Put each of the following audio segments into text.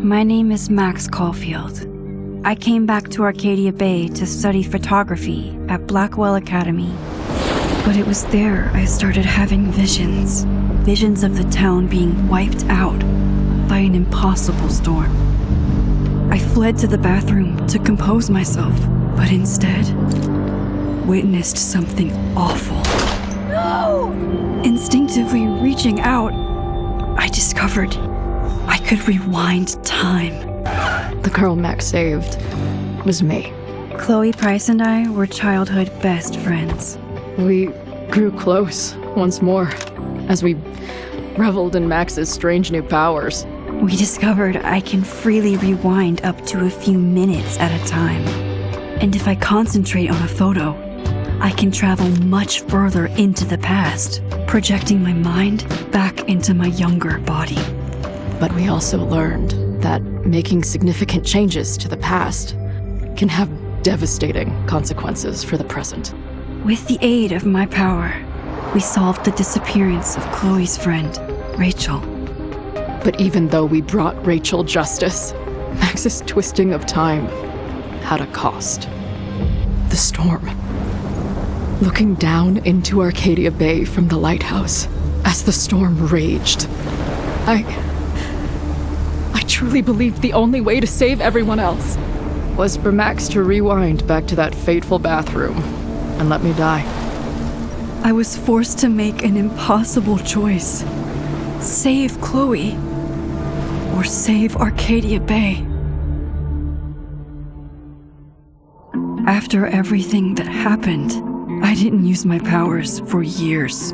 My name is Max Caulfield. I came back to Arcadia Bay to study photography at Blackwell Academy. But it was there I started having visions. Visions of the town being wiped out by an impossible storm. I fled to the bathroom to compose myself, but instead witnessed something awful. No! Instinctively reaching out, I discovered I could rewind time. The girl Max saved was me. Chloe Price and I were childhood best friends. We grew close once more as we reveled in Max's strange new powers. We discovered I can freely rewind up to a few minutes at a time. And if I concentrate on a photo, I can travel much further into the past, projecting my mind back into my younger body. But we also learned that making significant changes to the past can have devastating consequences for the present. With the aid of my power, we solved the disappearance of Chloe's friend, Rachel. But even though we brought Rachel justice, Max's twisting of time had a cost. The storm. Looking down into Arcadia Bay from the lighthouse as the storm raged, I truly believed the only way to save everyone else was for Max to rewind back to that fateful bathroom and let me die. I was forced to make an impossible choice. Save Chloe, or save Arcadia Bay. After everything that happened, I didn't use my powers for years.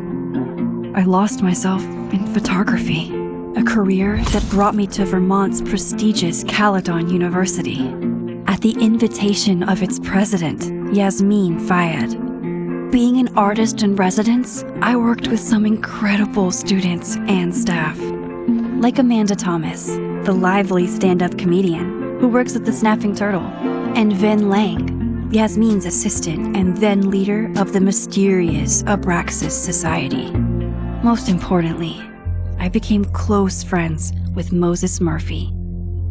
I lost myself in photography, a career that brought me to Vermont's prestigious Caledon University, at the invitation of its president, Yasmin Fayed. Being an artist in residence, I worked with some incredible students and staff, like Amanda Thomas, the lively stand-up comedian who works at the Snapping Turtle, and Vin Lang, Yasmin's assistant and then leader of the mysterious Abraxas Society. Most importantly, I became close friends with Moses Murphy,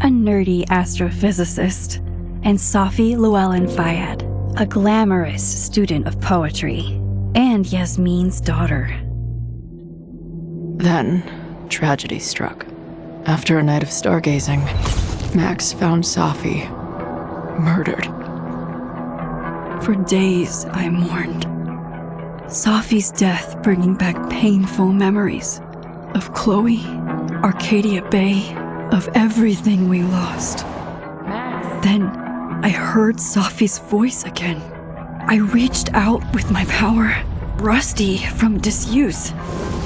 a nerdy astrophysicist, and Safi Llewellyn Fayed, a glamorous student of poetry, and Yasmin's daughter. Then, tragedy struck. After a night of stargazing, Max found Safi murdered. For days, I mourned. Safi's death bringing back painful memories of Chloe, Arcadia Bay, of everything we lost. Then, I heard Safi's voice again. I reached out with my power, rusty from disuse,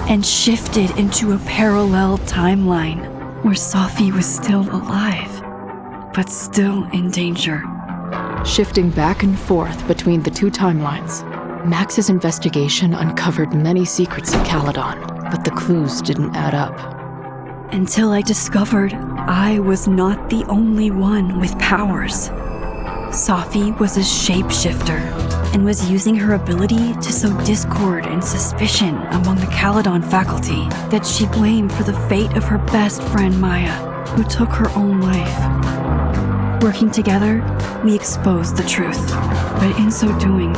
and shifted into a parallel timeline where Safi was still alive, but still in danger. Shifting back and forth between the two timelines, Max's investigation uncovered many secrets of Caledon, but the clues didn't add up. Until I discovered I was not the only one with powers. Safi was a shapeshifter and was using her ability to sow discord and suspicion among the Caledon faculty that she blamed for the fate of her best friend Maya, who took her own life. Working together, we exposed the truth, but in so doing,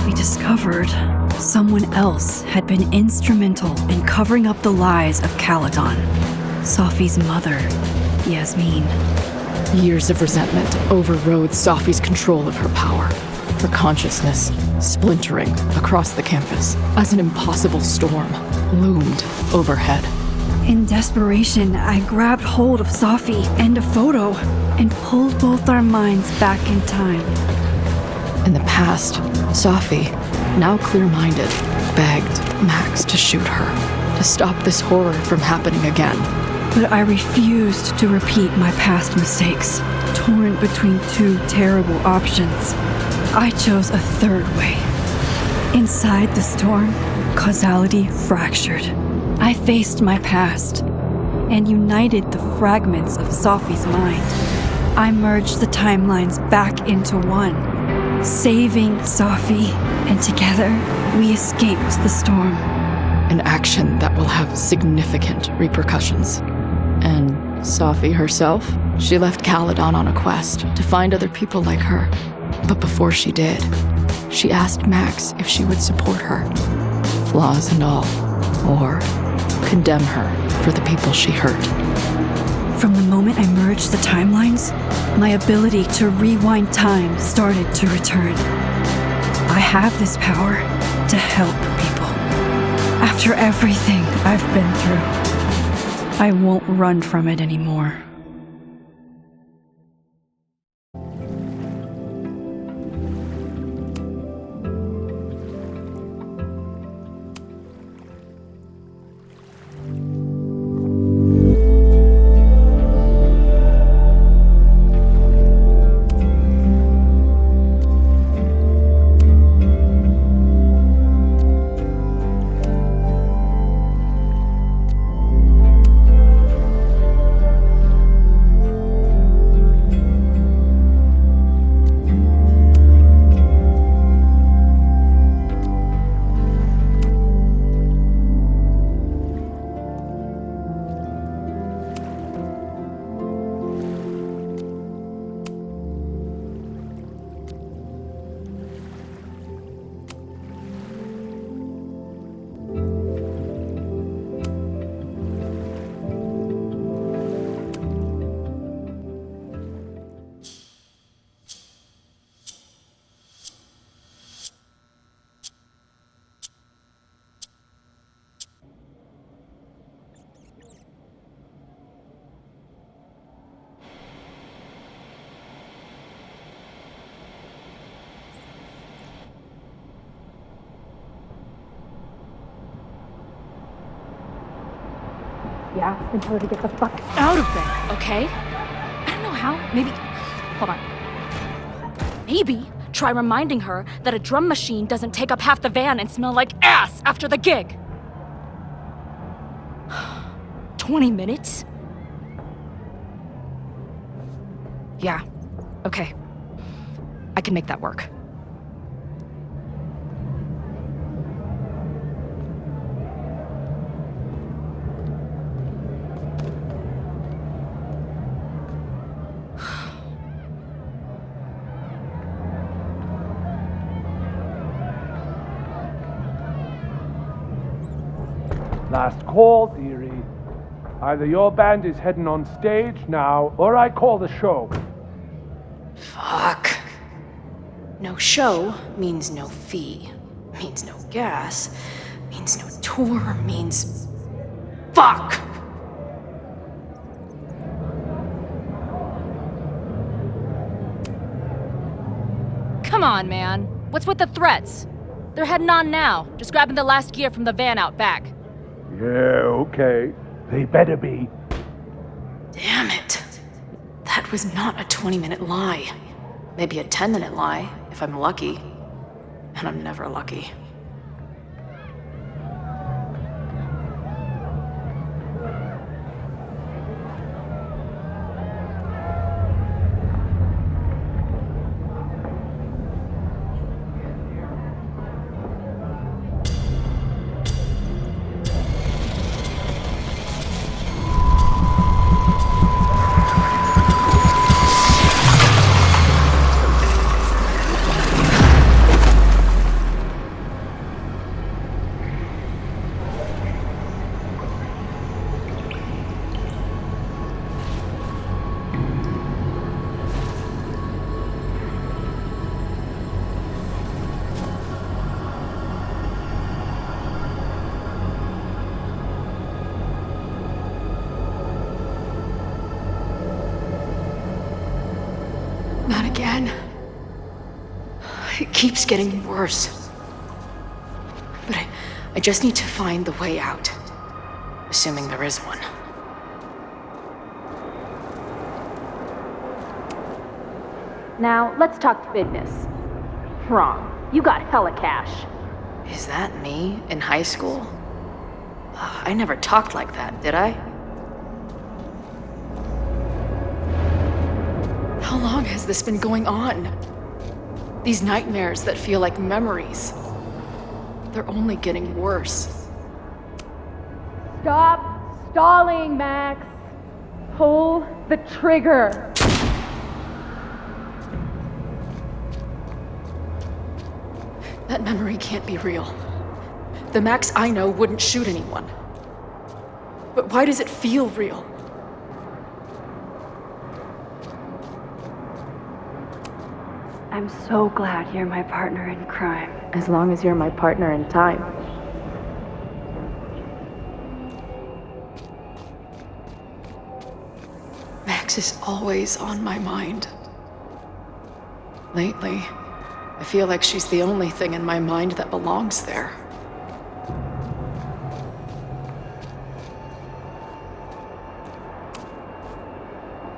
we discovered someone else had been instrumental in covering up the lies of Caledon. Safi's mother, Yasmin. Years of resentment overrode Safi's control of her power, her consciousness splintering across the campus as an impossible storm loomed overhead. In desperation, I grabbed hold of Safi and a photo and pulled both our minds back in time. In the past, Safi, now clear-minded, begged Max to shoot her, to stop this horror from happening again. But I refused to repeat my past mistakes, torn between two terrible options. I chose a third way. Inside the storm, causality fractured. I faced my past and united the fragments of Safi's mind. I merged the timelines back into one, saving Safi, and together we escaped the storm. An action that will have significant repercussions, and Safi herself, she left Caledon on a quest to find other people like her. But before she did, she asked Max if she would support her, flaws and all, or condemn her for the people she hurt. From the moment I merged the timelines, my ability to rewind time started to return. I have this power to help people. After everything I've been through, I won't run from it anymore. Yeah, and tell her to get the fuck out of there, okay? I don't know how. Maybe. Hold on. Maybe try reminding her that a drum machine doesn't take up half the van and smell like ass after the gig. 20 minutes? Yeah, okay. I can make that work. Last call, dearie. Either your band is heading on stage now, or I call the show. Fuck. No show means no fee, means no gas, means no tour, means... Fuck! Come on, man. What's with the threats? They're heading on now, just grabbing the last gear from the van out back. Yeah, okay. They better be. Damn it. That was not a 20-minute lie. Maybe a 10-minute lie, if I'm lucky. And I'm never lucky. Not again. It keeps getting worse. But I just need to find the way out. Assuming there is one. Now, let's talk business. Wrong. You got hella cash. Is that me in high school? I never talked like that, did I? How long has this been going on? These nightmares that feel like memories. They're only getting worse. Stop stalling, Max. Pull the trigger! That memory can't be real. The Max I know wouldn't shoot anyone. But why does it feel real? I'm so glad you're my partner in crime. As long as you're my partner in time. Max is always on my mind. Lately, I feel like she's the only thing in my mind that belongs there.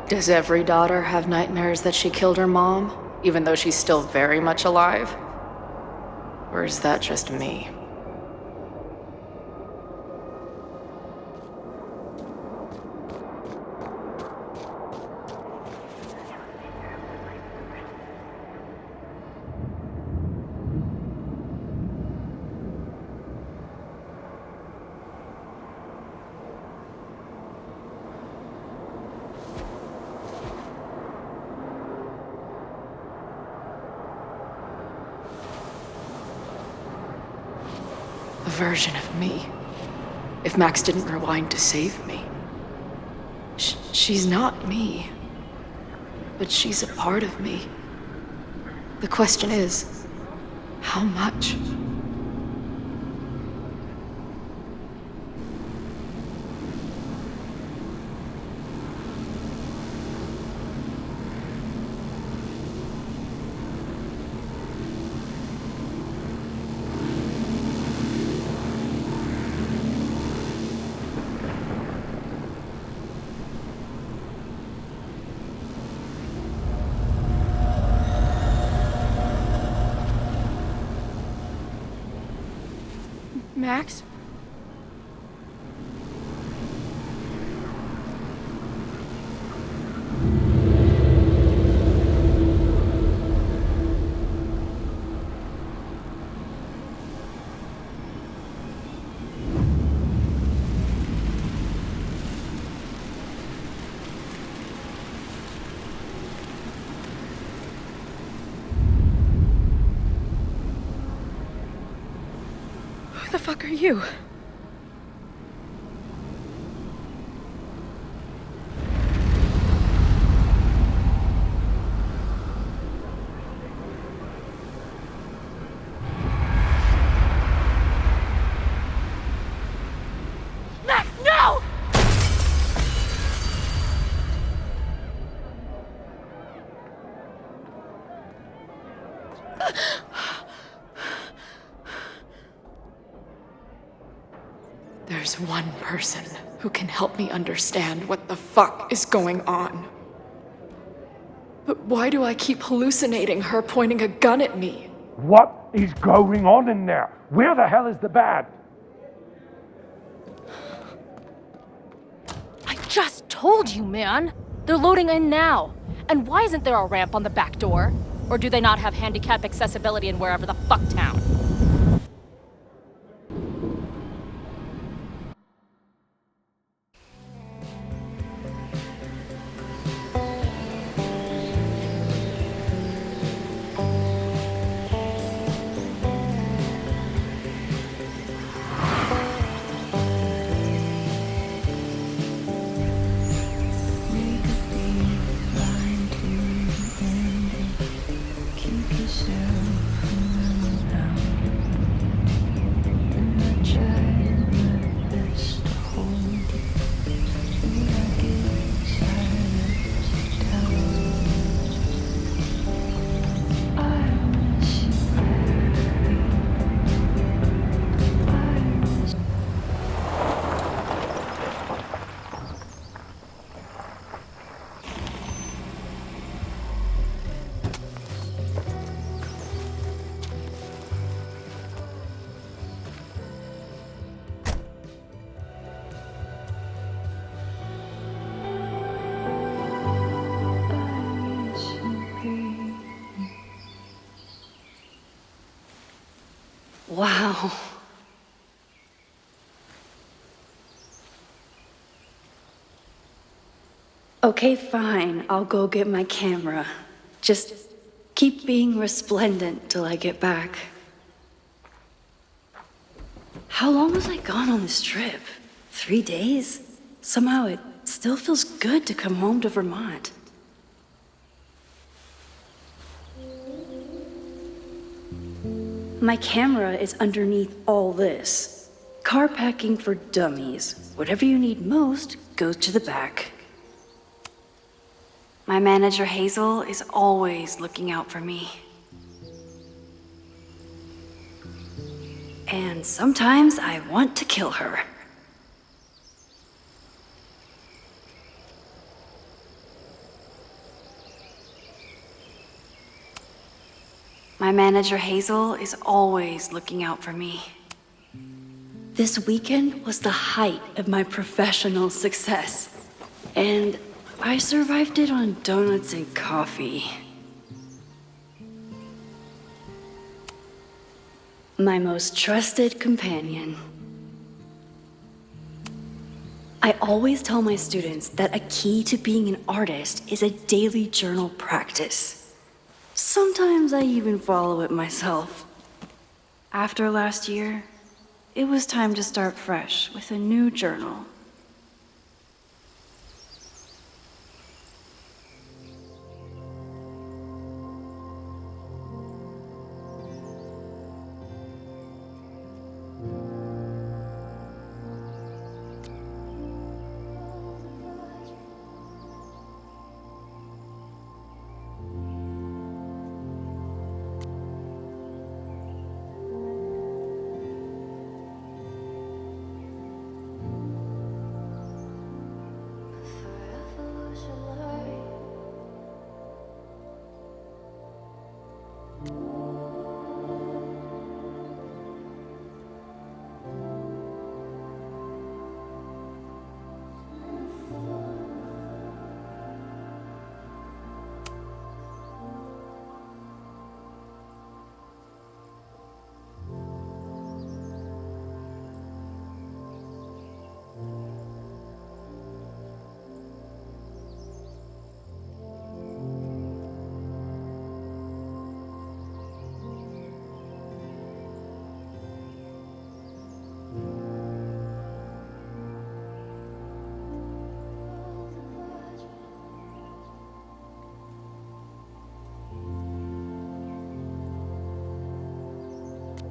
Does every daughter have nightmares that she killed her mom, even though she's still very much alive? Or is that just me? A version of me. If Max didn't rewind to save me. She's not me. But she's a part of me. The question is, how much? Max? Who the fuck are you? Max, no! There's one person who can help me understand what the fuck is going on. But why do I keep hallucinating her pointing a gun at me? What is going on in there? Where the hell is the bad? I just told you, man! They're loading in now. And why isn't there a ramp on the back door? Or do they not have handicap accessibility in wherever the fuck town? Wow. Okay, fine. I'll go get my camera. Just keep being resplendent till I get back. How long was I gone on this trip? 3 days? Somehow it still feels good to come home to Vermont. My camera is underneath all this. Car packing for dummies. Whatever you need most goes to the back. My manager Hazel is always looking out for me. And sometimes I want to kill her. My manager Hazel is always looking out for me. This weekend was the height of my professional success. And I survived it on donuts and coffee. My most trusted companion. I always tell my students that a key to being an artist is a daily journal practice. Sometimes I even follow it myself. After last year, it was time to start fresh with a new journal.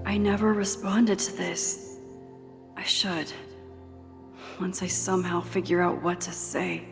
I never responded to this. I should. Once I somehow figure out what to say.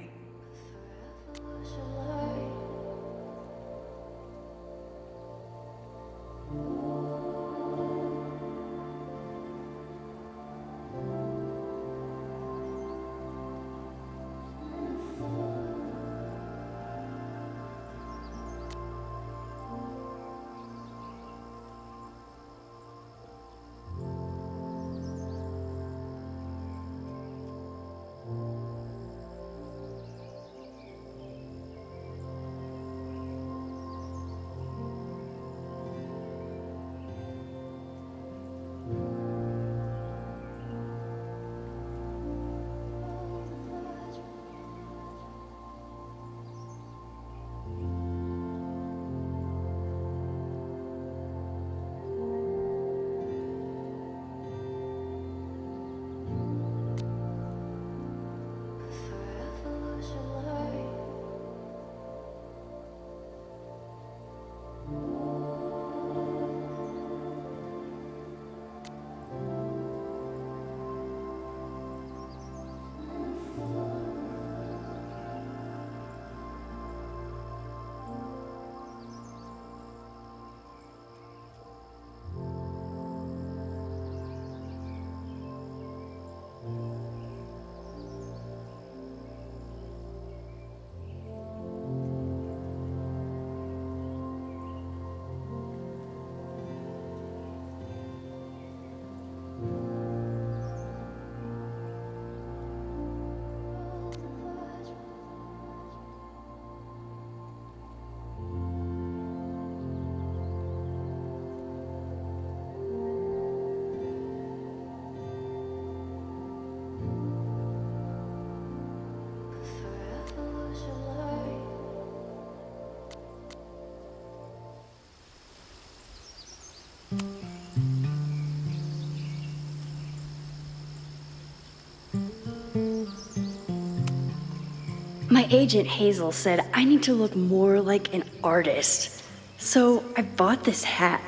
Agent Hazel said I need to look more like an artist. So I bought this hat.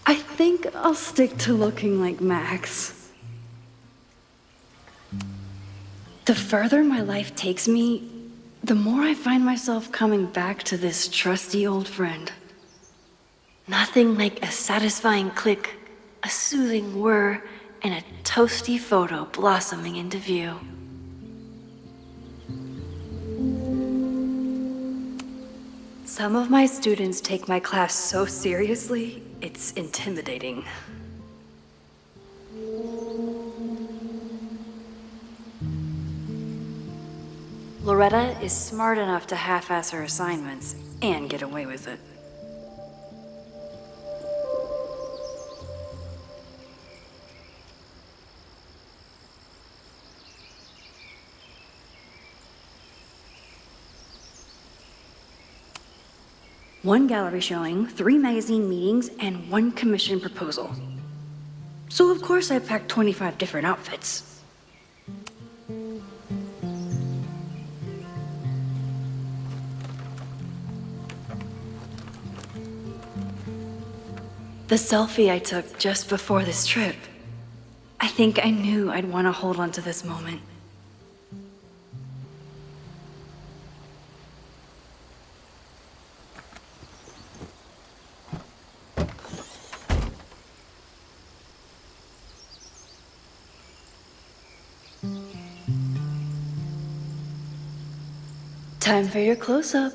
I think I'll stick to looking like Max. The further my life takes me, the more I find myself coming back to this trusty old friend. Nothing like a satisfying click, a soothing whir, and a toasty photo blossoming into view. Some of my students take my class so seriously, it's intimidating. Loretta is smart enough to half-ass her assignments and get away with it. One gallery showing, 3 magazine meetings, and 1 commission proposal. So of course I packed 25 different outfits. The selfie I took just before this trip. I think I knew I'd want to hold on to this moment. Time for your close-up.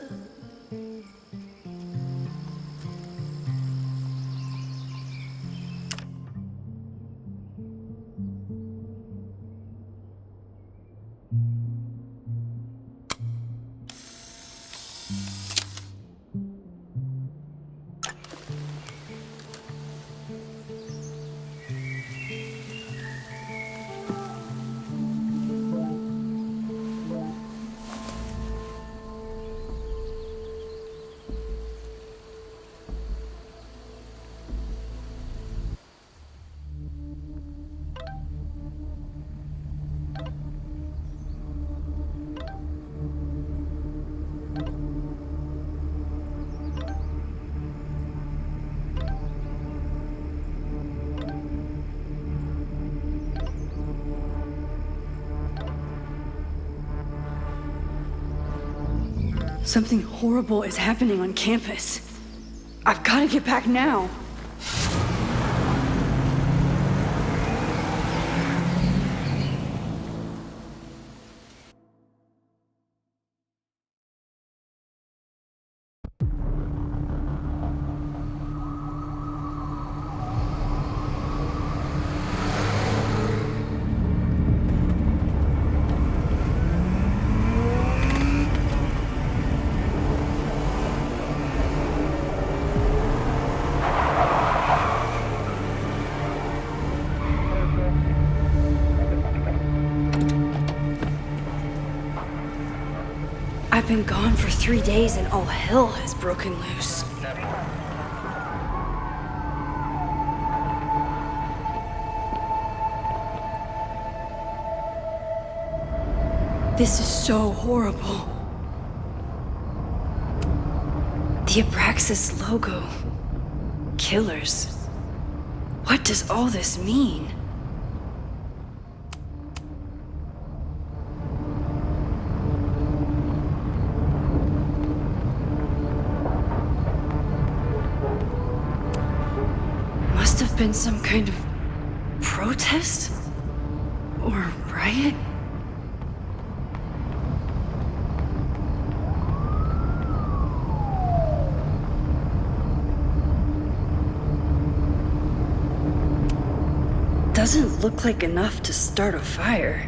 Something horrible is happening on campus. I've got to get back now. I've been gone for 3 days and all hell has broken loose. This is so horrible. The Abraxas logo. Killers. What does all this mean? Must have been some kind of protest? Or riot? Doesn't look like enough to start a fire.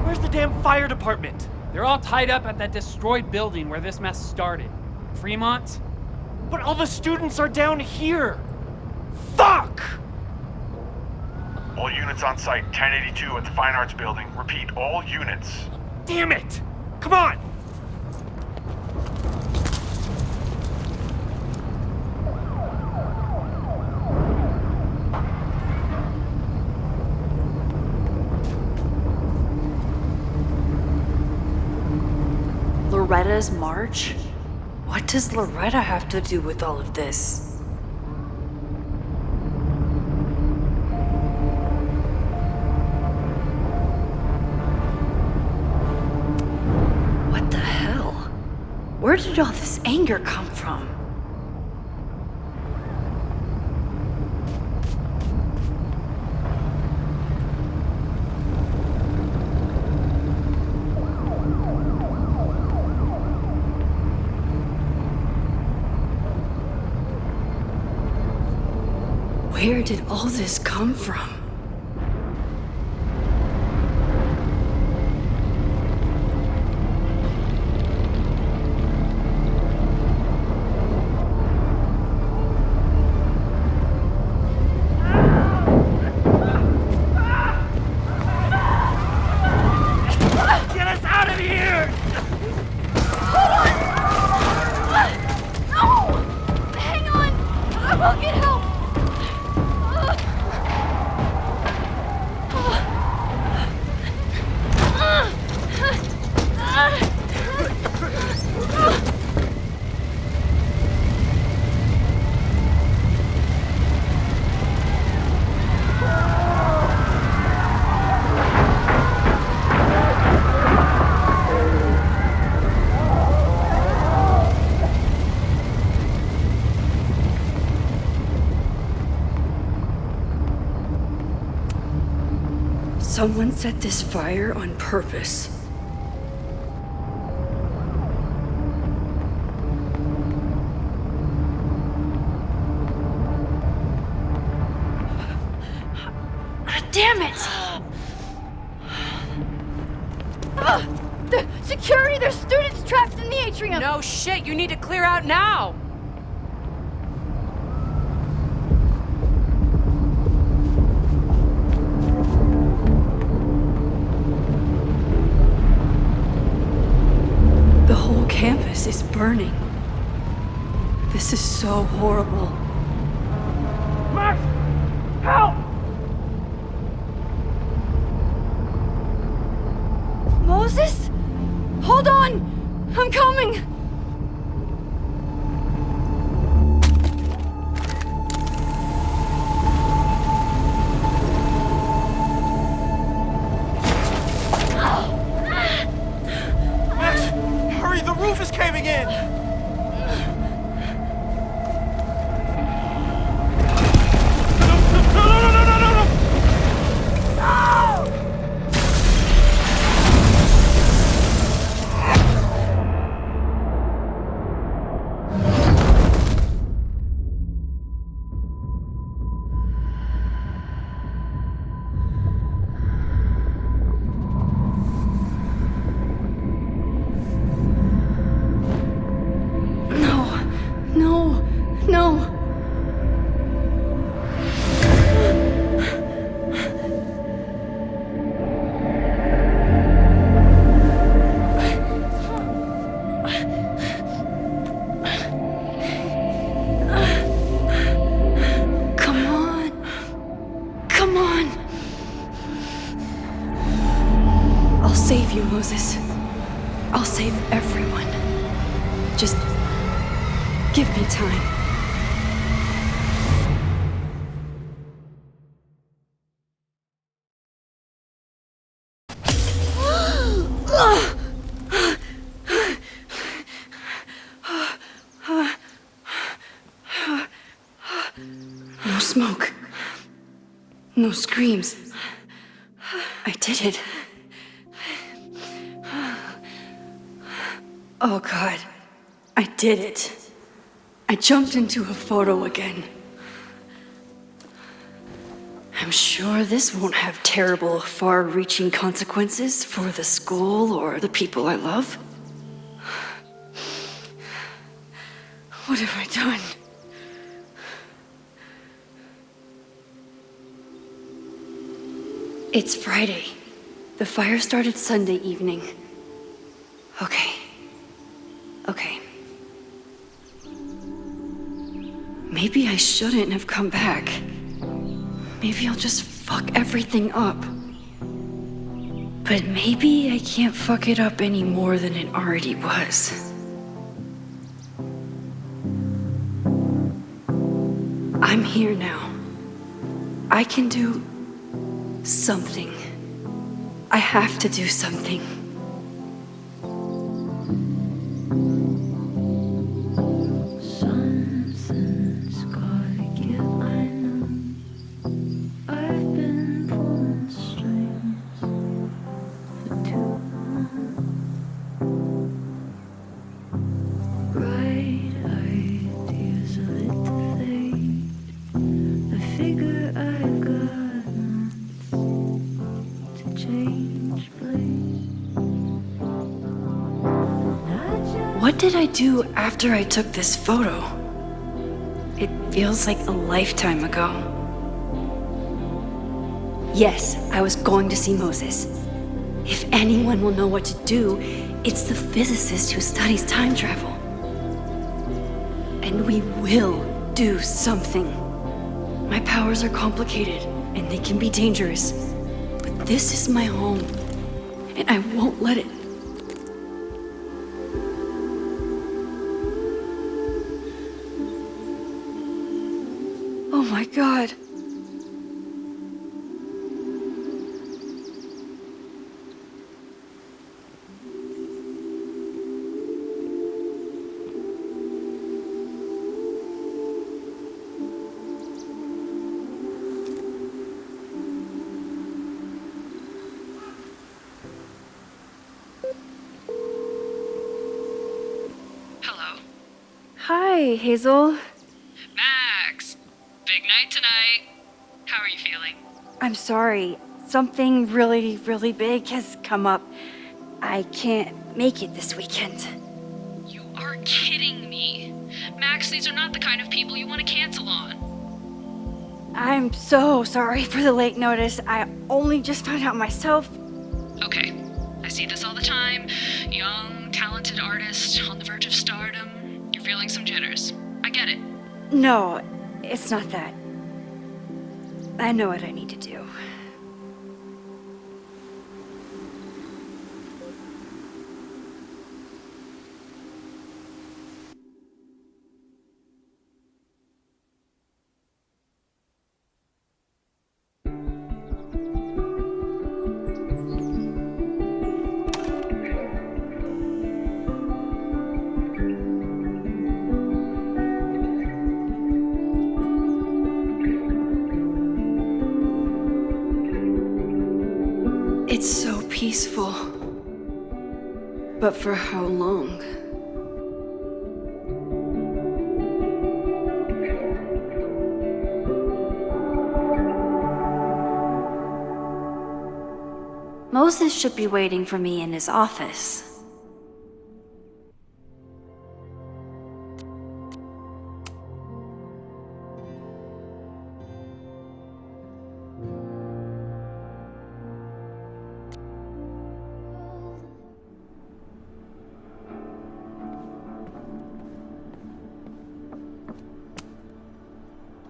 Where's the damn fire department? They're all tied up at that destroyed building where this mess started. Fremont? But all the students are down here! Fuck! All units on site, 1082 at the Fine Arts Building. Repeat, all units. Damn it! Come on! Loretta's march? What does Loretta have to do with all of this? What the hell? Where did all this anger come from? Where did all this come from? Get us out of here! No! Hang on! I will get help! Someone set this fire on purpose. Damn it! The security! There's students trapped in the atrium! No shit, you need to clear out now! The whole campus is burning. This is so horrible. Max! Help! Moses? Hold on! I'm coming! Max, hurry, the roof is caving in! Save you, Moses. I'll save everyone. Just give me time. No smoke. No screams. I did it. Oh God, I did it. I jumped into a photo again. I'm sure this won't have terrible, far-reaching consequences for the school or the people I love. What have I done? It's Friday. The fire started Sunday evening. Okay. Maybe I shouldn't have come back. Maybe I'll just fuck everything up. But maybe I can't fuck it up any more than it already was. I'm here now. I can do something. I have to do something. Something's gotta give, I know. I've been pulling strings for too long. Bright ideas of it to fade. I figure I've got months to change place. What did I do after I took this photo? It feels like a lifetime ago. Yes, I was going to see Moses. If anyone will know what to do, it's the physicist who studies time travel. And we will do something. My powers are complicated, and they can be dangerous. But this is my home, and I won't let it. Oh my God. Hello. Hi, Hazel. Max! Big night tonight. How are you feeling? I'm sorry. Something really, really big has come up. I can't make it this weekend. You are kidding me. Max, these are not the kind of people you want to cancel on. I'm so sorry for the late notice. I only just found out myself. Okay, I see this all the time. Young, talented artist on the verge of stardom. You're feeling some jitters. I get it. No, it's not that. I know what I need to do. It's so peaceful. But for how long? Moses should be waiting for me in his office.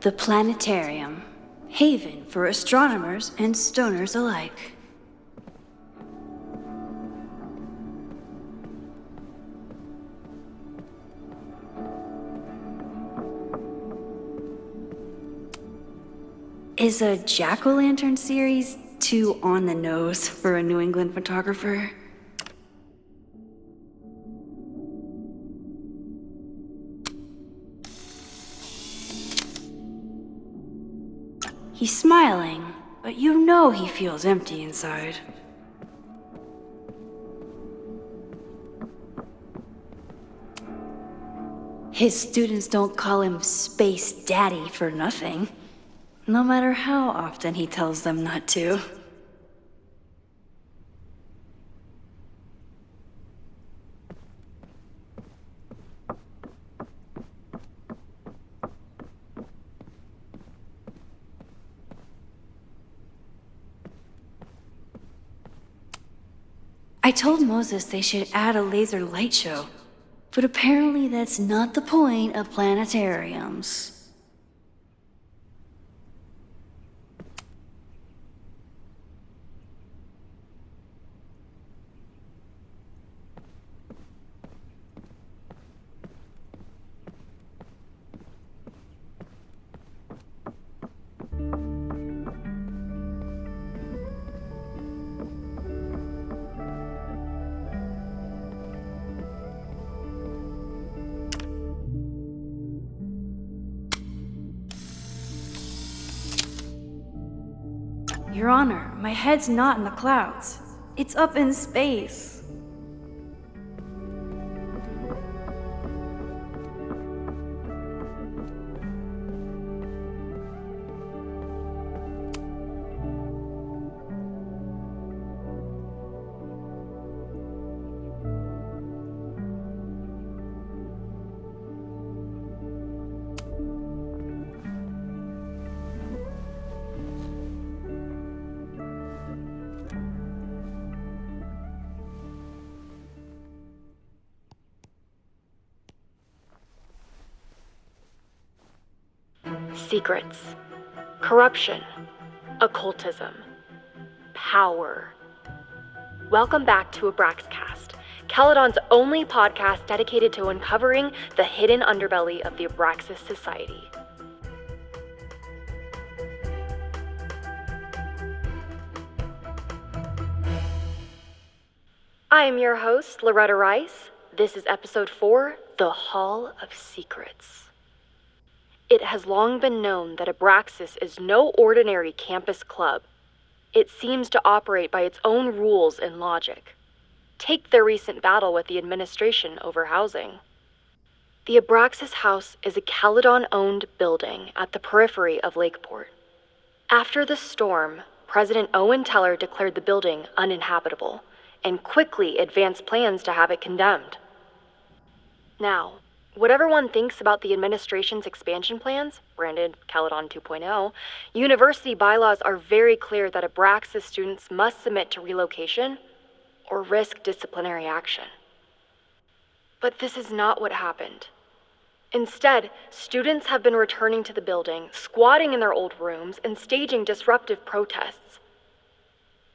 The planetarium, haven for astronomers and stoners alike. Is a jack-o'-lantern series too on the nose for a New England photographer? He's smiling, but you know he feels empty inside. His students don't call him Space Daddy for nothing, no matter how often he tells them not to. I told Moses they should add a laser light show, but apparently that's not the point of planetariums. Your Honor, my head's not in the clouds. It's up in space. Secrets, corruption, occultism, power. Welcome back to Abraxcast, Caledon's only podcast dedicated to uncovering the hidden underbelly of the Abraxas Society. I am your host, Loretta Rice. This is episode 4, The Hall of Secrets. It has long been known that Abraxas is no ordinary campus club. It seems to operate by its own rules and logic. Take their recent battle with the administration over housing. The Abraxas House is a Caledon-owned building at the periphery of Lakeport. After the storm, President Owen Teller declared the building uninhabitable and quickly advanced plans to have it condemned. Now, whatever one thinks about the administration's expansion plans, branded Caledon 2.0, university bylaws are very clear that Abraxas students must submit to relocation or risk disciplinary action. But this is not what happened. Instead, students have been returning to the building, squatting in their old rooms, and staging disruptive protests.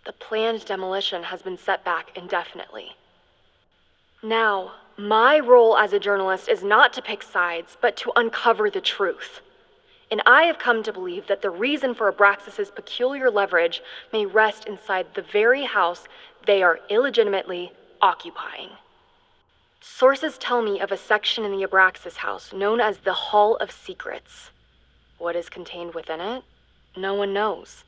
The planned demolition has been set back indefinitely. Now, my role as a journalist is not to pick sides, but to uncover the truth. And I have come to believe that the reason for Abraxas's peculiar leverage may rest inside the very house they are illegitimately occupying. Sources tell me of a section in the Abraxas house known as the Hall of Secrets. What is contained within it? No one knows.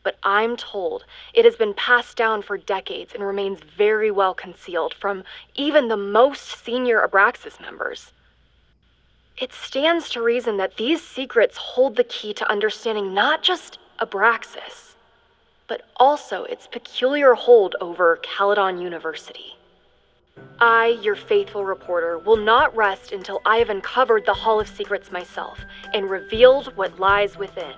But I'm told it has been passed down for decades and remains very well concealed from even the most senior Abraxas members. It stands to reason that these secrets hold the key to understanding not just Abraxas, but also its peculiar hold over Caledon University. I, your faithful reporter, will not rest until I have uncovered the Hall of Secrets myself and revealed what lies within.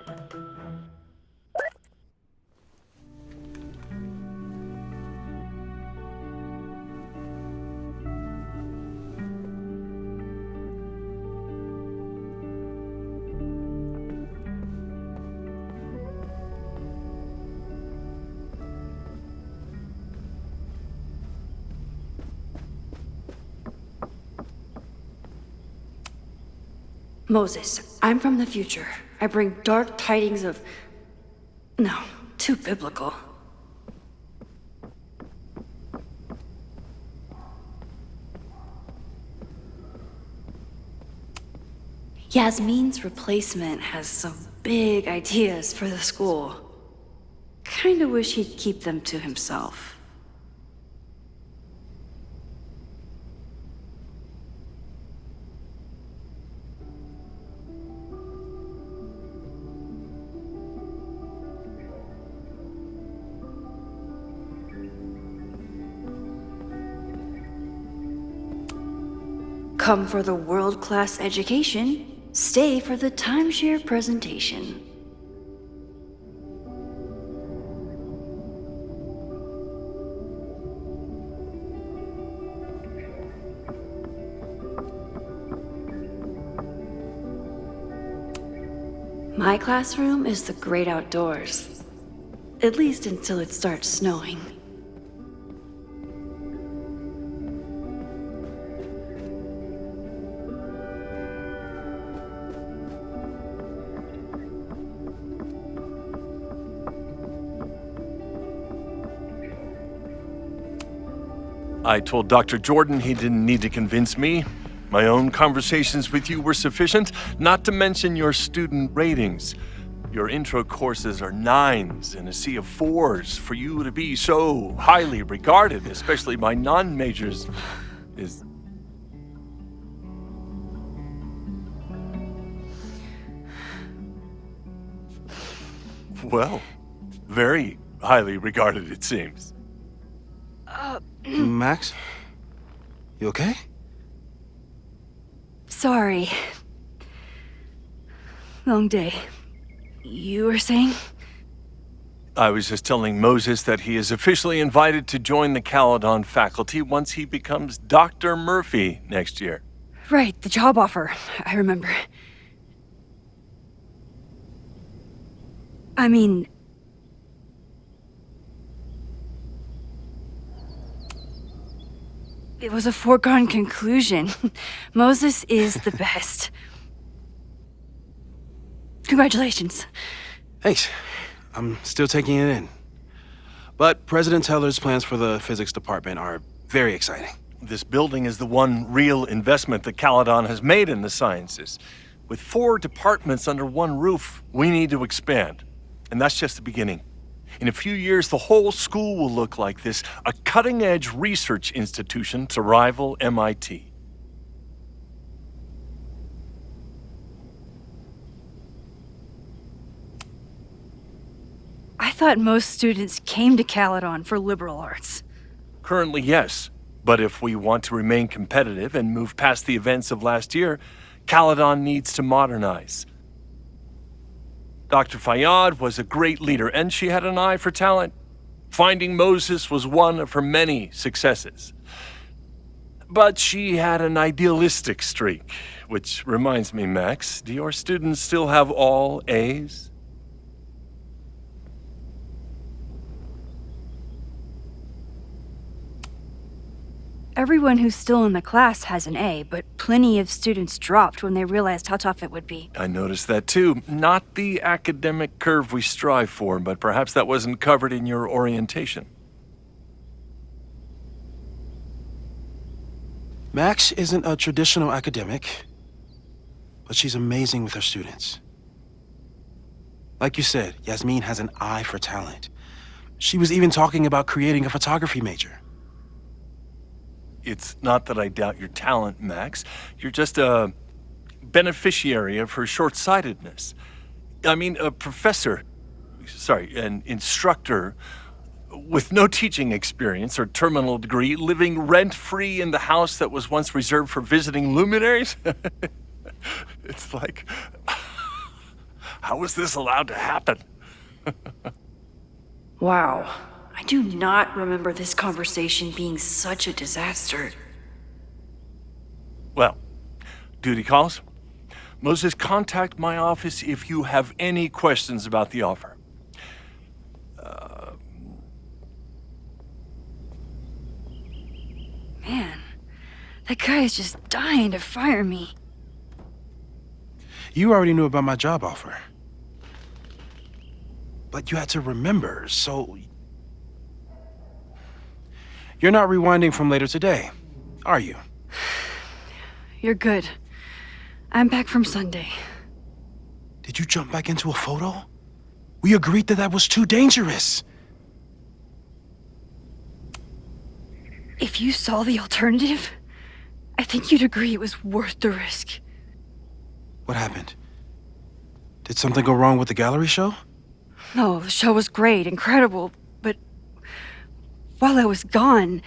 Moses, I'm from the future. I bring dark tidings of... No, too biblical. Yasmin's replacement has some big ideas for the school. Kinda wish he'd keep them to himself. Come for the world-class education, stay for the timeshare presentation. My classroom is the great outdoors. At least until it starts snowing. I told Dr. Jordan he didn't need to convince me. My own conversations with you were sufficient, not to mention your student ratings. Your intro courses are 9s in a sea of 4s. For you to be so highly regarded, especially by non-majors, is... Well, very highly regarded, it seems. Max? You okay? Sorry. Long day. You were saying? I was just telling Moses that he is officially invited to join the Caledon faculty once he becomes Dr. Murphy next year. Right, the job offer. I remember. I mean... It was a foregone conclusion. Moses is the best. Congratulations. Thanks. I'm still taking it in. But President Teller's plans for the physics department are very exciting. This building is the one real investment that Caledon has made in the sciences. With 4 departments under one roof, we need to expand. And that's just the beginning. In a few years, the whole school will look like this, a cutting-edge research institution to rival MIT. I thought most students came to Caledon for liberal arts. Currently, yes. But if we want to remain competitive and move past the events of last year, Caledon needs to modernize. Dr. Fayyad was a great leader, and she had an eye for talent. Finding Moses was one of her many successes. But she had an idealistic streak, which reminds me, Max, do your students still have all A's? Everyone who's still in the class has an A, but plenty of students dropped when they realized how tough it would be. I noticed that too. Not the academic curve we strive for, but perhaps that wasn't covered in your orientation. Max isn't a traditional academic, but she's amazing with her students. Like you said, Yasmin has an eye for talent. She was even talking about creating a photography major. It's not that I doubt your talent, Max. You're just a beneficiary of her short-sightedness. I mean, an instructor with no teaching experience or terminal degree, living rent-free in the house that was once reserved for visiting luminaries? It's like, how was this allowed to happen? Wow. I do not remember this conversation being such a disaster. Well, duty calls. Moses, contact my office if you have any questions about the offer. Man, that guy is just dying to fire me. You already knew about my job offer. But you had to remember, so... You're not rewinding from later today, are you? You're good. I'm back from Sunday. Did you jump back into a photo? We agreed that was too dangerous. If you saw the alternative, I think you'd agree it was worth the risk. What happened? Did something go wrong with the gallery show? No, the show was great, incredible, but while I was gone,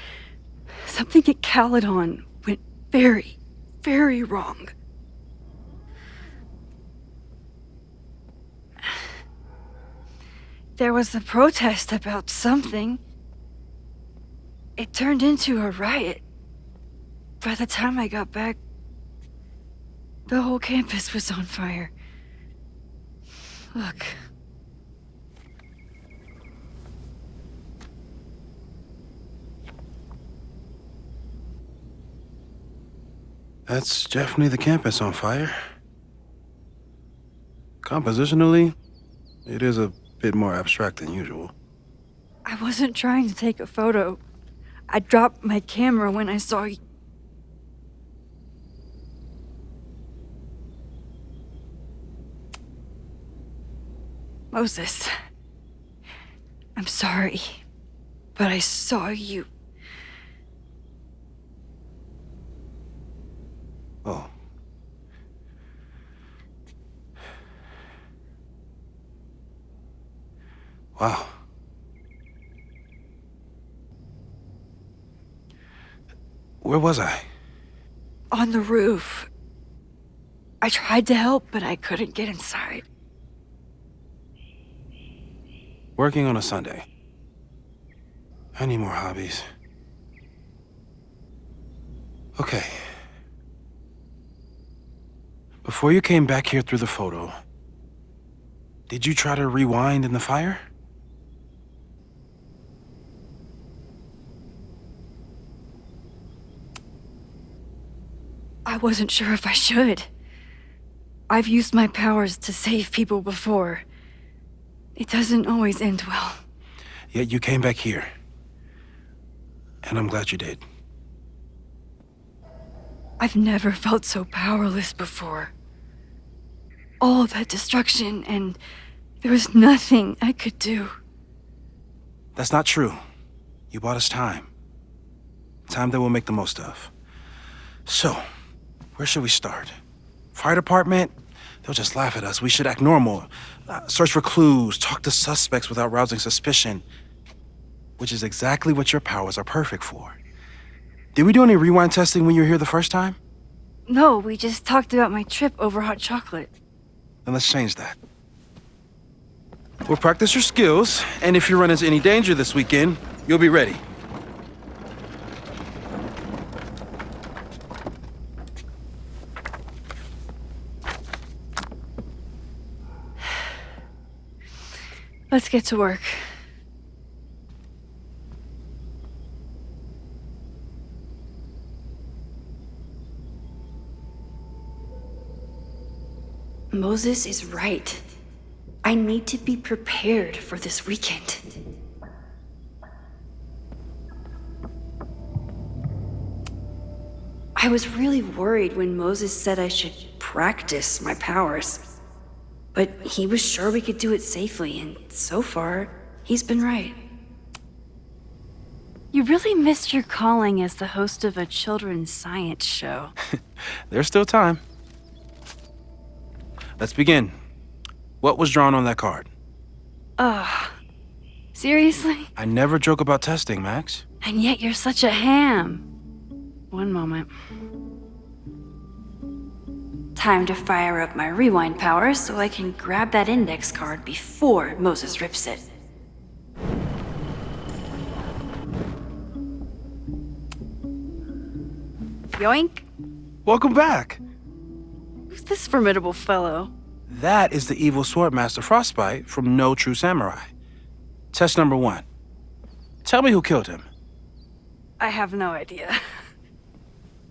something at Caledon went very, very wrong. There was a protest about something. It turned into a riot. By the time I got back, the whole campus was on fire. Look. That's definitely the campus on fire. Compositionally, it is a bit more abstract than usual. I wasn't trying to take a photo. I dropped my camera when I saw you. Moses, I'm sorry, but I saw you. Oh. Wow. Where was I? On the roof. I tried to help, but I couldn't get inside. Working on a Sunday. I need more hobbies. Okay. Before you came back here through the photo, did you try to rewind in the fire? I wasn't sure if I should. I've used my powers to save people before. It doesn't always end well. Yet you came back here. And I'm glad you did. I've never felt so powerless before. All that destruction, and there was nothing I could do. That's not true. You bought us time. Time that we'll make the most of. So, where should we start? Fire department? They'll just laugh at us. We should act normal. Search for clues, talk to suspects without rousing suspicion. Which is exactly what your powers are perfect for. Did we do any rewind testing when you were here the first time? No, we just talked about my trip over hot chocolate. Then let's change that. We'll practice your skills, and if you run into any danger this weekend, you'll be ready. Let's get to work. Moses is right. I need to be prepared for this weekend. I was really worried when Moses said I should practice my powers. But he was sure we could do it safely, and so far, he's been right. You really missed your calling as the host of a children's science show. There's still time. Let's begin. What was drawn on that card? Seriously? I never joke about testing, Max. And yet you're such a ham. One moment. Time to fire up my rewind powers so I can grab that index card before Moses rips it. Yoink! Welcome back. Who's this formidable fellow? That is the evil Swordmaster Frostbite from No True Samurai. Test number 1. Tell me who killed him. I have no idea.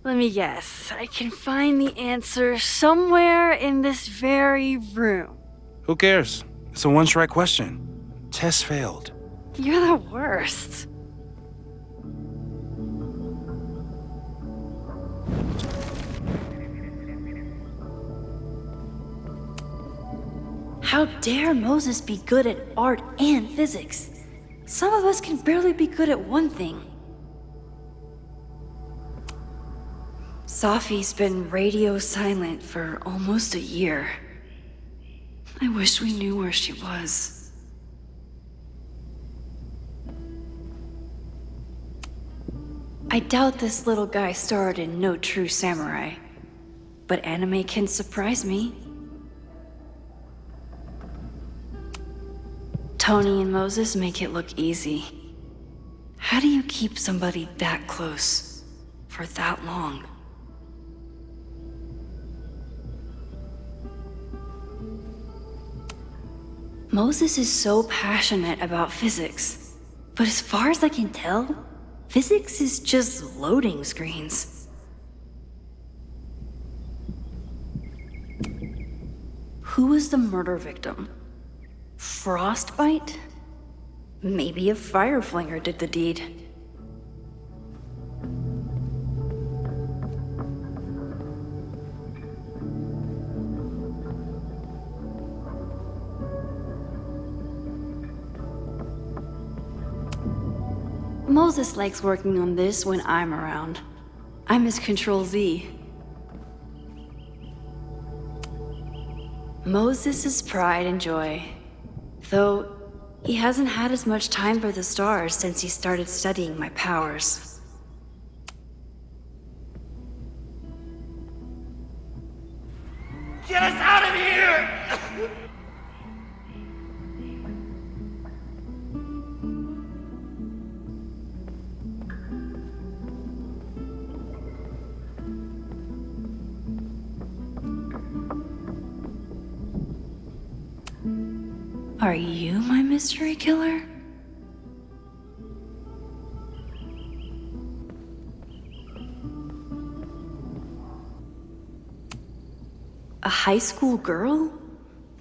Let me guess. I can find the answer somewhere in this very room. Who cares? It's a one-strike question. Test failed. You're the worst. How dare Moses be good at art and physics? Some of us can barely be good at one thing. Safi's been radio silent for almost a year. I wish we knew where she was. I doubt this little guy starred in No True Samurai, but anime can surprise me. Tony and Moses make it look easy. How do you keep somebody that close for that long? Moses is so passionate about physics, but as far as I can tell, physics is just loading screens. Who was the murder victim? Frostbite? Maybe a fire flinger did the deed. Moses likes working on this when I'm around. I'm his Control Z. Moses is pride and joy. Though he hasn't had as much time for the stars since he started studying my powers. Get us out of here! Are you my mystery killer? A high school girl?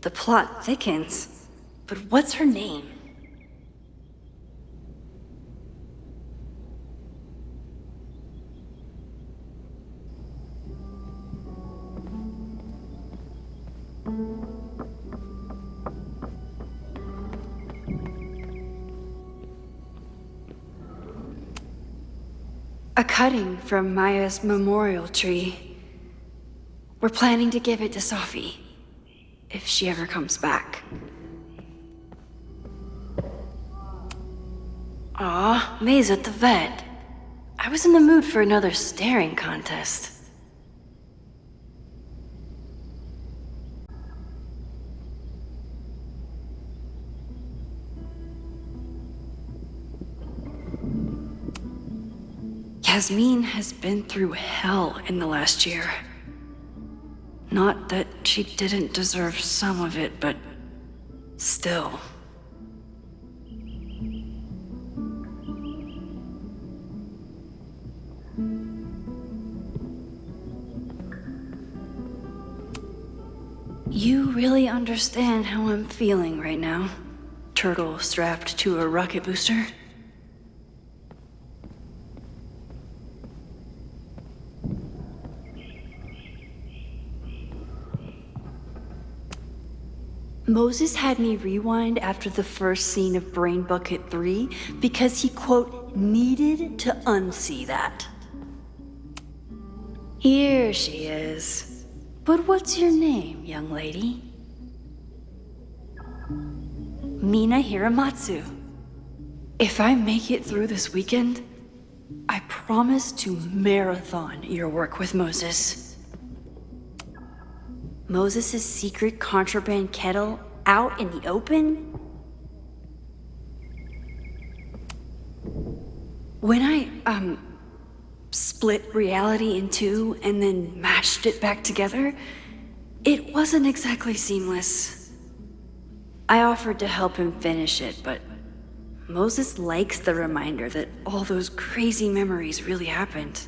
The plot thickens. But what's her name? A cutting from Maya's memorial tree. We're planning to give it to Sophie, if she ever comes back. Aw, May's at the vet. I was in the mood for another staring contest. Yasmin has been through hell in the last year. Not that she didn't deserve some of it, but still. You really understand how I'm feeling right now, turtle strapped to a rocket booster? Moses had me rewind after the first scene of Brain Bucket 3 because he, quote, needed to unsee that. Here she is. But what's your name, young lady? Mina Hiramatsu. If I make it through this weekend, I promise to marathon your work with Moses. Moses' secret contraband kettle out in the open? When I, split reality in two and then mashed it back together, it wasn't exactly seamless. I offered to help him finish it, but Moses likes the reminder that all those crazy memories really happened.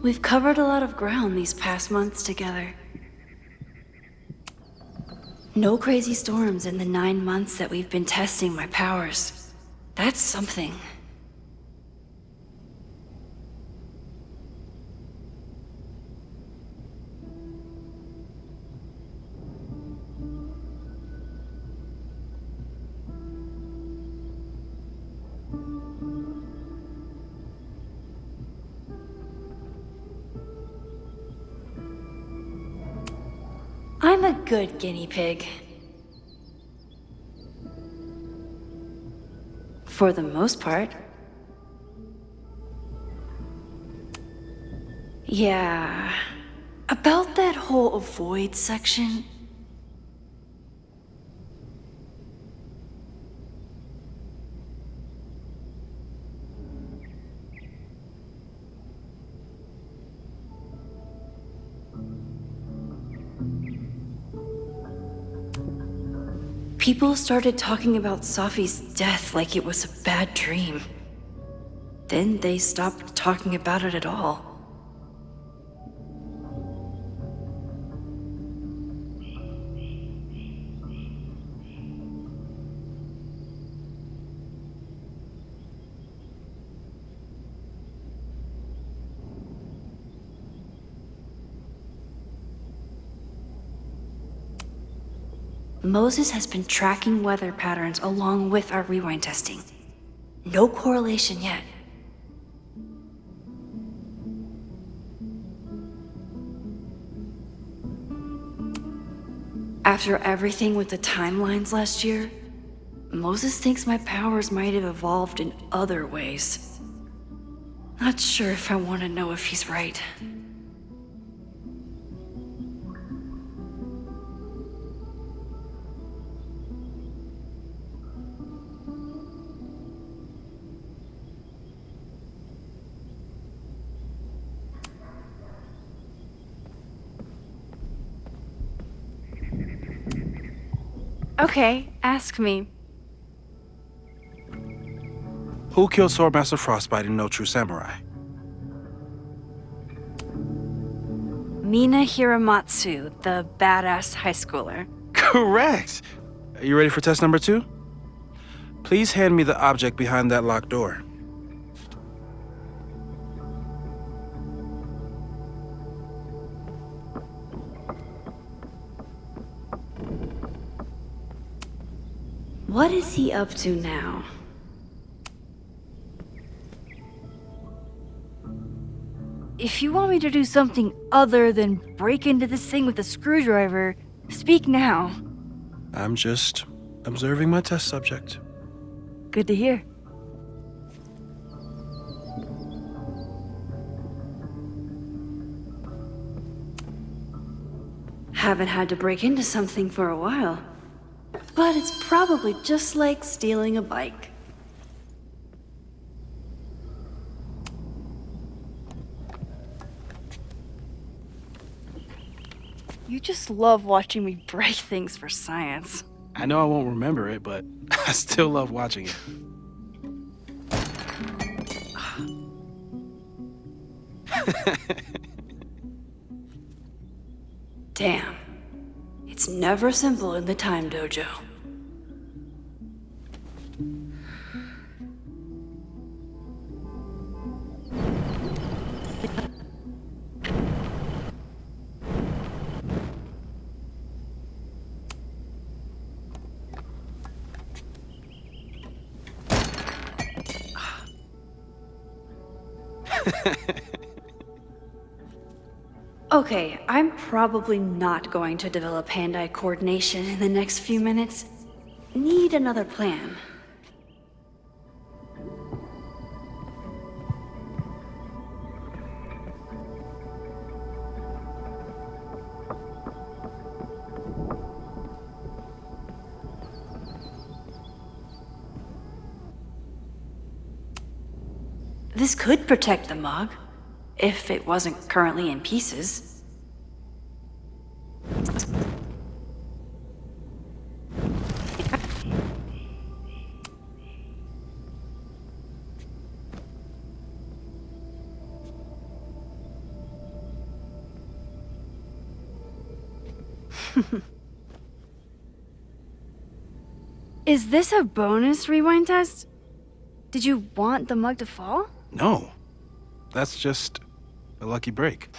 We've covered a lot of ground these past months together. No crazy storms in the 9 months that we've been testing my powers. That's something. I'm a good guinea pig. For the most part. Yeah. About that whole avoid section. People started talking about Sophie's death like it was a bad dream. Then they stopped talking about it at all. Moses has been tracking weather patterns along with our rewind testing. No correlation yet. After everything with the timelines last year, Moses thinks my powers might have evolved in other ways. Not sure if I want to know if he's right. Okay, ask me. Who killed Swordmaster Frostbite in No True Samurai? Mina Hiramatsu, the badass high schooler. Correct! Are you ready for test number 2? Please hand me the object behind that locked door. What is he up to now? If you want me to do something other than break into this thing with a screwdriver, speak now. I'm just observing my test subject. Good to hear. Haven't had to break into something for a while. But it's probably just like stealing a bike. You just love watching me break things for science. I know I won't remember it, but I still love watching it. Damn. It's never simple in the time dojo. Okay, I'm probably not going to develop hand-eye coordination in the next few minutes. Need another plan. This could protect the mug, if it wasn't currently in pieces. Is this a bonus rewind test? Did you want the mug to fall? No. That's just a lucky break.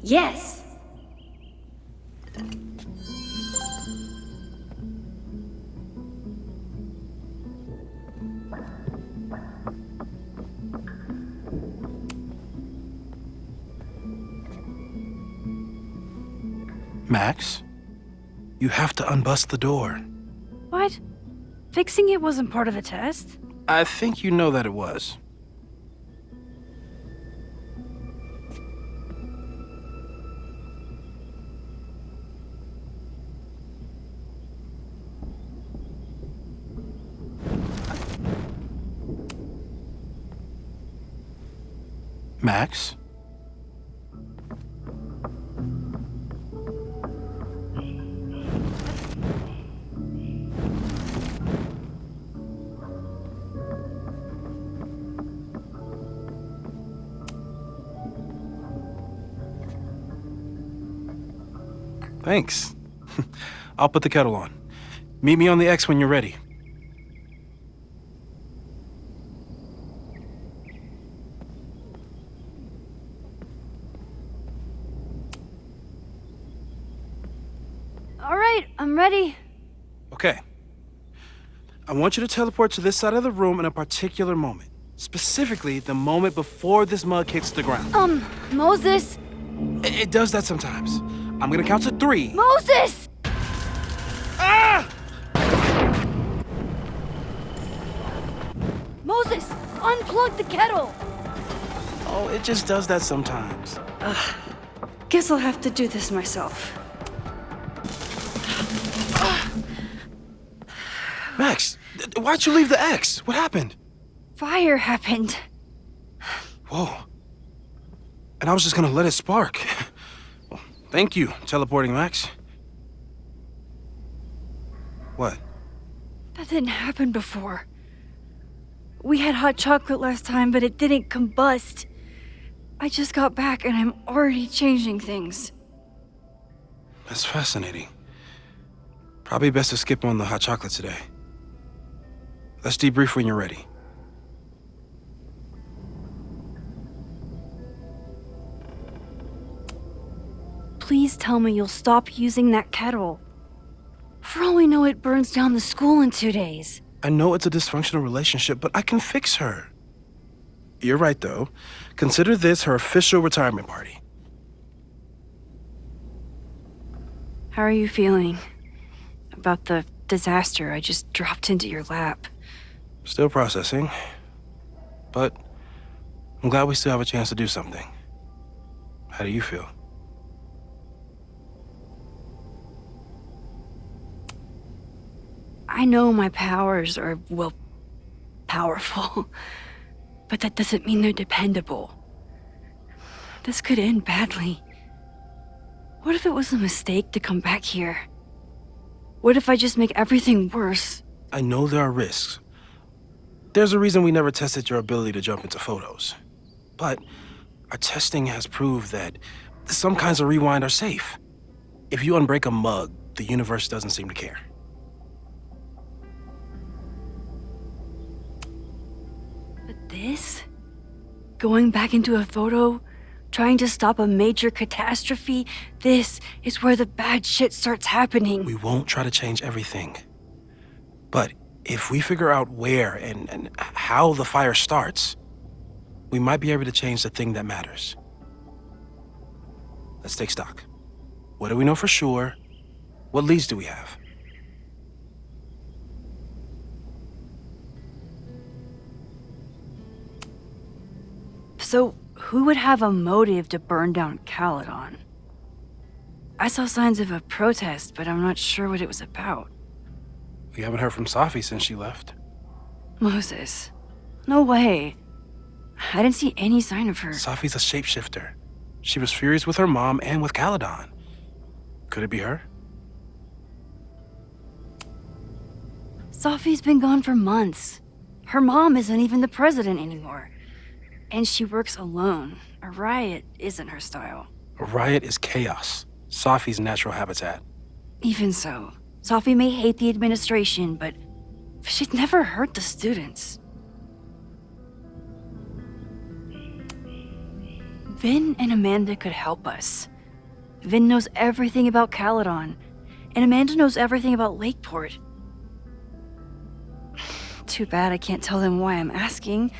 Yes. Max, you have to unbust the door. What? Fixing it wasn't part of the test? I think you know that it was. Max? Thanks. I'll put the kettle on. Meet me on the X when you're ready. All right, I'm ready. Okay. I want you to teleport to this side of the room in a particular moment. Specifically, the moment before this mug hits the ground. Moses! It does that sometimes. I'm gonna count to 3. Moses! Ah! Moses, unplug the kettle! Oh, it just does that sometimes. Guess I'll have to do this myself. Max, why'd you leave the X? What happened? Fire happened. Whoa. And I was just gonna let it spark. Well, thank you, teleporting Max. What? That didn't happen before. We had hot chocolate last time, but it didn't combust. I just got back and I'm already changing things. That's fascinating. Probably best to skip on the hot chocolate today. Let's debrief when you're ready. Please tell me you'll stop using that kettle. For all we know, it burns down the school in 2 days. I know it's a dysfunctional relationship, but I can fix her. You're right, though. Consider this her official retirement party. How are you feeling about the disaster I just dropped into your lap? Still processing. But I'm glad we still have a chance to do something. How do you feel? I know my powers are, well, powerful. But that doesn't mean they're dependable. This could end badly. What if it was a mistake to come back here? What if I just make everything worse? I know there are risks. There's a reason we never tested your ability to jump into photos. But our testing has proved that some kinds of rewind are safe. If you unbreak a mug, the universe doesn't seem to care. But this? Going back into a photo? Trying to stop a major catastrophe? This is where the bad shit starts happening. We won't try to change everything. But if we figure out where and how the fire starts, we might be able to change the thing that matters. Let's take stock. What do we know for sure? What leads do we have? So, who would have a motive to burn down Caledon? I saw signs of a protest, but I'm not sure what it was about. We haven't heard from Safi since she left. Moses. No way. I didn't see any sign of her. Safi's a shapeshifter. She was furious with her mom and with Caledon. Could it be her? Safi's been gone for months. Her mom isn't even the president anymore. And she works alone. A riot isn't her style. A riot is chaos. Safi's natural habitat. Even so, Safi may hate the administration, but she'd never hurt the students. Vin and Amanda could help us. Vin knows everything about Caledon, and Amanda knows everything about Lakeport. Too bad I can't tell them why I'm asking.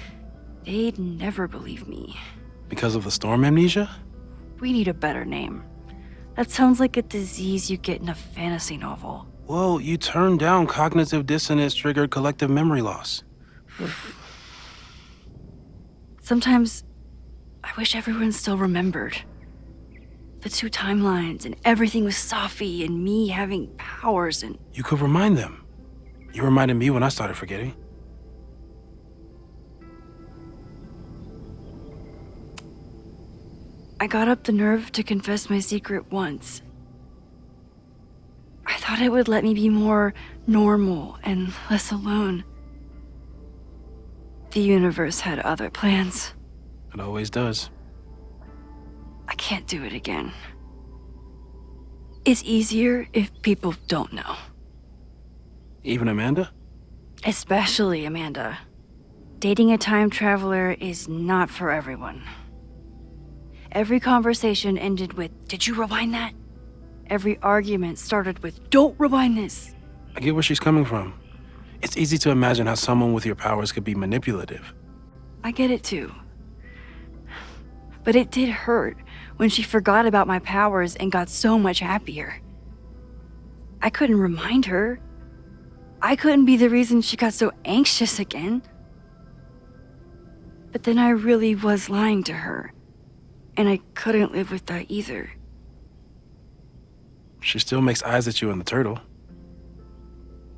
They'd never believe me. Because of the storm amnesia? We need a better name. That sounds like a disease you get in a fantasy novel. Well, you turned down cognitive dissonance triggered collective memory loss. Sometimes, I wish everyone still remembered. The 2 timelines and everything with Safi and me having powers and... You could remind them. You reminded me when I started forgetting. I got up the nerve to confess my secret once. I thought it would let me be more normal and less alone. The universe had other plans. It always does. I can't do it again. It's easier if people don't know. Even Amanda? Especially Amanda. Dating a time traveler is not for everyone. Every conversation ended with, "Did you rewind that?" Every argument started with, "Don't rewind this." I get where she's coming from. It's easy to imagine how someone with your powers could be manipulative. I get it too. But it did hurt when she forgot about my powers and got so much happier. I couldn't remind her. I couldn't be the reason she got so anxious again. But then I really was lying to her, and I couldn't live with that either. She still makes eyes at you and the turtle.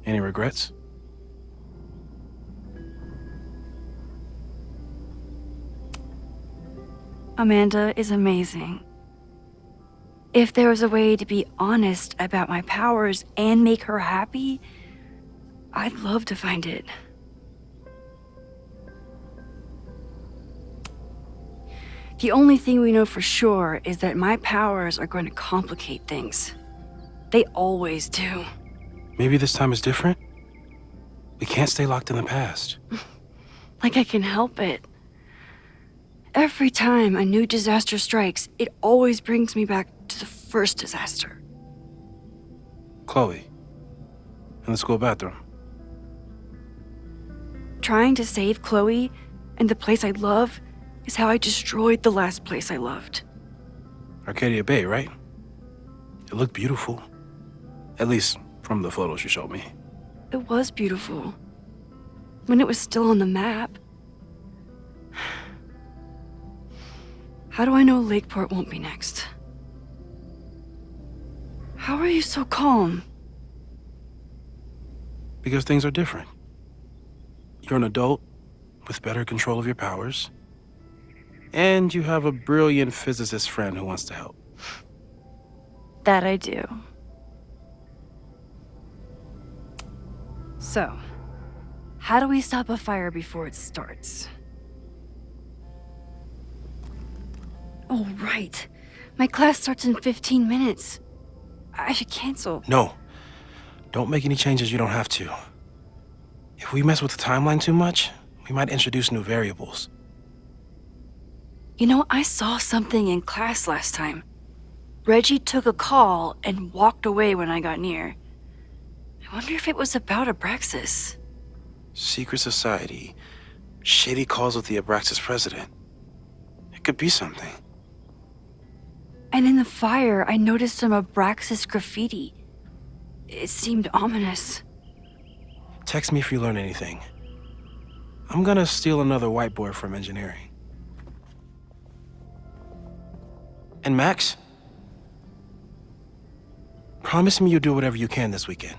Any regrets? Amanda is amazing. If there was a way to be honest about my powers and make her happy, I'd love to find it. The only thing we know for sure is that my powers are going to complicate things. They always do. Maybe this time is different? We can't stay locked in the past. Like I can help it. Every time a new disaster strikes, it always brings me back to the first disaster. Chloe, in the school bathroom. Trying to save Chloe and the place I love is how I destroyed the last place I loved. Arcadia Bay, right? It looked beautiful. At least from the photos you showed me. It was beautiful. When it was still on the map. How do I know Lakeport won't be next? How are you so calm? Because things are different. You're an adult with better control of your powers. And you have a brilliant physicist friend who wants to help. That I do. So, how do we stop a fire before it starts? Oh, right. My class starts in 15 minutes. I should cancel. No. Don't make any changes you don't have to. If we mess with the timeline too much, we might introduce new variables. You know, I saw something in class last time. Reggie took a call and walked away when I got near. I wonder if it was about Abraxas. Secret society. Shady calls with the Abraxas president. It could be something. And in the fire, I noticed some Abraxas graffiti. It seemed ominous. Text me if you learn anything. I'm gonna steal another whiteboard from engineering. And Max? Promise me you'll do whatever you can this weekend.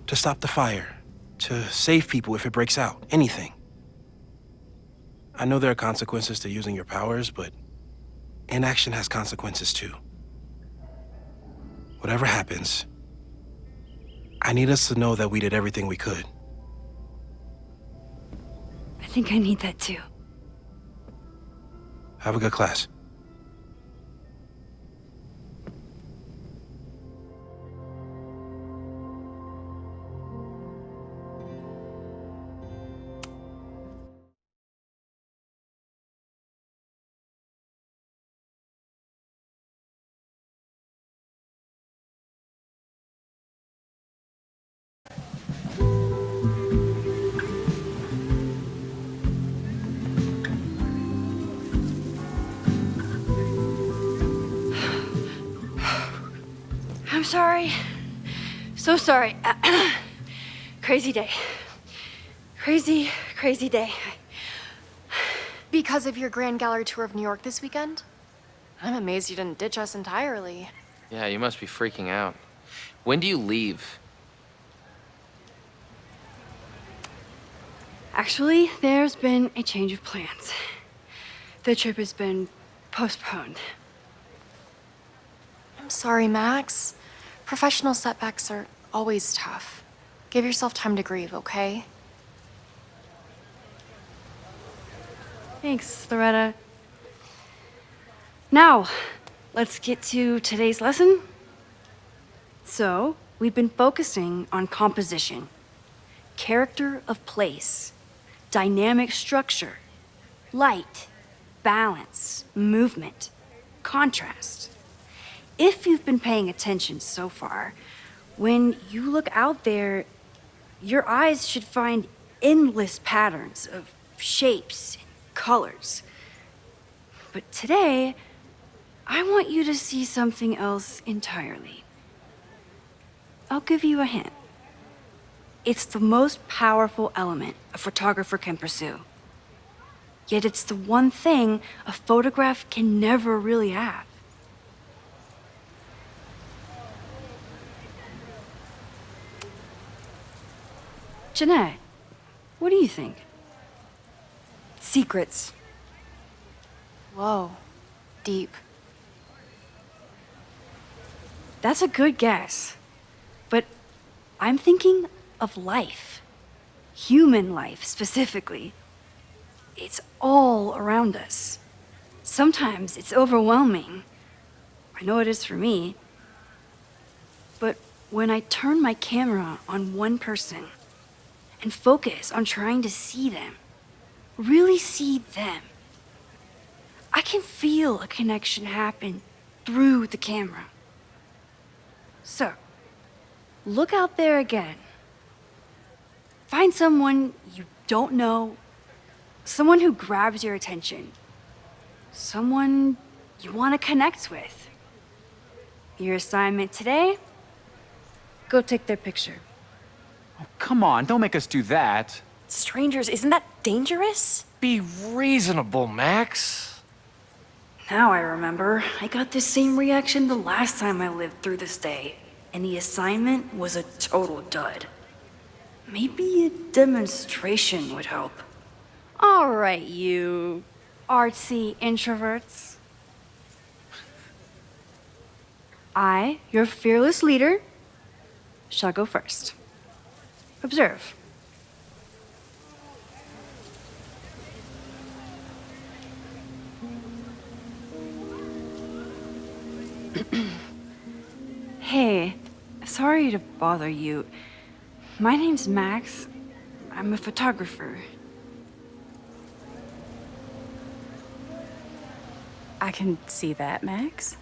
To stop the fire. To save people if it breaks out. Anything. I know there are consequences to using your powers, but inaction has consequences too. Whatever happens, I need us to know that we did everything we could. I think I need that too. Have a good class. I'm sorry. So sorry. Crazy day. Crazy day. Because of your Grand Gallery tour of New York this weekend? I'm amazed you didn't ditch us entirely. Yeah, you must be freaking out. When do you leave? Actually, there's been a change of plans. The trip has been postponed. I'm sorry, Max. Professional setbacks are always tough. Give yourself time to grieve, okay? Thanks, Loretta. Now, let's get to today's lesson. So, we've been focusing on composition, character of place, dynamic structure, light, balance, movement, contrast. If you've been paying attention so far, when you look out there, your eyes should find endless patterns of shapes and colors. But today, I want you to see something else entirely. I'll give you a hint. It's the most powerful element a photographer can pursue. Yet it's the one thing a photograph can never really have. Jeanette, what do you think? Secrets. Whoa, deep. That's a good guess. But I'm thinking of life. Human life, specifically. It's all around us. Sometimes it's overwhelming. I know it is for me. But when I turn my camera on one person and focus on trying to see them, really see them, I can feel a connection happen through the camera. So, look out there again. Find someone you don't know, someone who grabs your attention, someone you want to connect with. Your assignment today? Go take their picture. Oh, come on, don't make us do that. Strangers, isn't that dangerous? Be reasonable, Max. Now I remember, I got the same reaction the last time I lived through this day, and the assignment was a total dud. Maybe a demonstration would help. All right, you artsy introverts. I, your fearless leader, shall go first. Observe. Hey, sorry to bother you. My name's Max. I'm a photographer. I can see that, Max.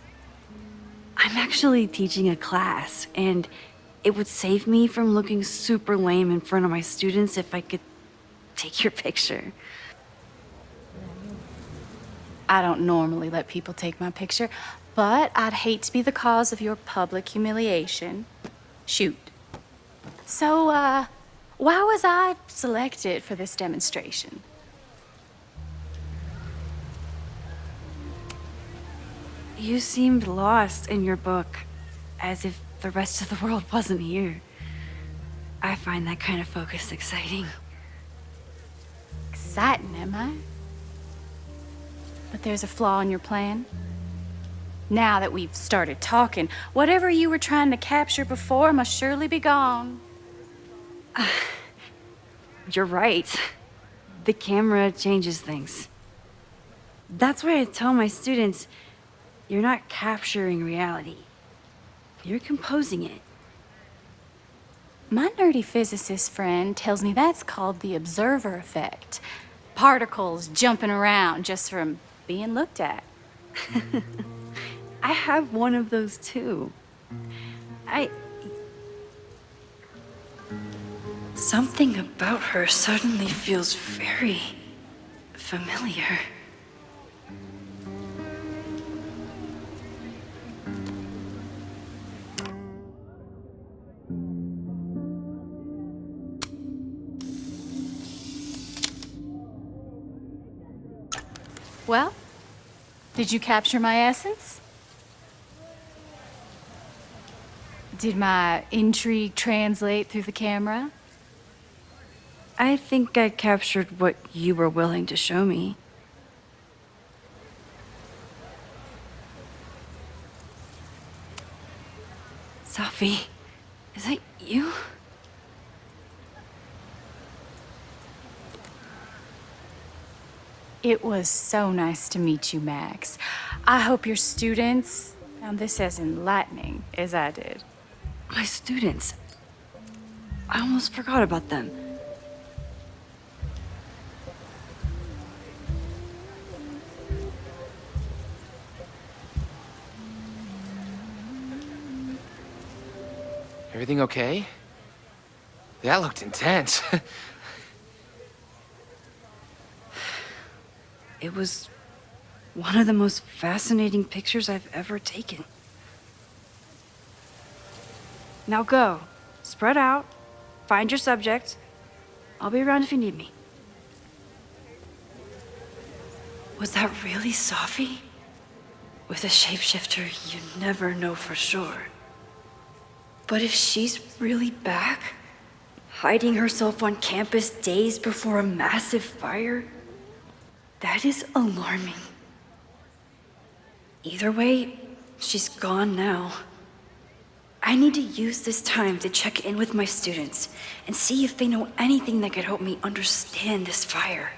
I'm actually teaching a class, and it would save me from looking super lame in front of my students if I could take your picture. I don't normally let people take my picture, but I'd hate to be the cause of your public humiliation. Shoot. So, why was I selected for this demonstration? You seemed lost in your book, as if the rest of the world wasn't here. I find that kind of focus exciting. Exciting, am I? But there's a flaw in your plan. Now that we've started talking, whatever you were trying to capture before must surely be gone. You're right. The camera changes things. That's why I tell my students, you're not capturing reality. You're composing it. My nerdy physicist friend tells me that's called the observer effect. Particles jumping around just from being looked at. I have one of those too. Something about her suddenly feels very familiar. Well, did you capture my essence? Did my intrigue translate through the camera? I think I captured what you were willing to show me. Sophie, is that you? It was so nice to meet you, Max. I hope your students found this as enlightening as I did. My students. I almost forgot about them. Everything okay? That looked intense. It was one of the most fascinating pictures I've ever taken. Now go. Spread out. Find your subject. I'll be around if you need me. Was that really Safi? With a shapeshifter, you never know for sure. But if she's really back, hiding herself on campus days before a massive fire, that is alarming. Either way, she's gone now. I need to use this time to check in with my students and see if they know anything that could help me understand this fire.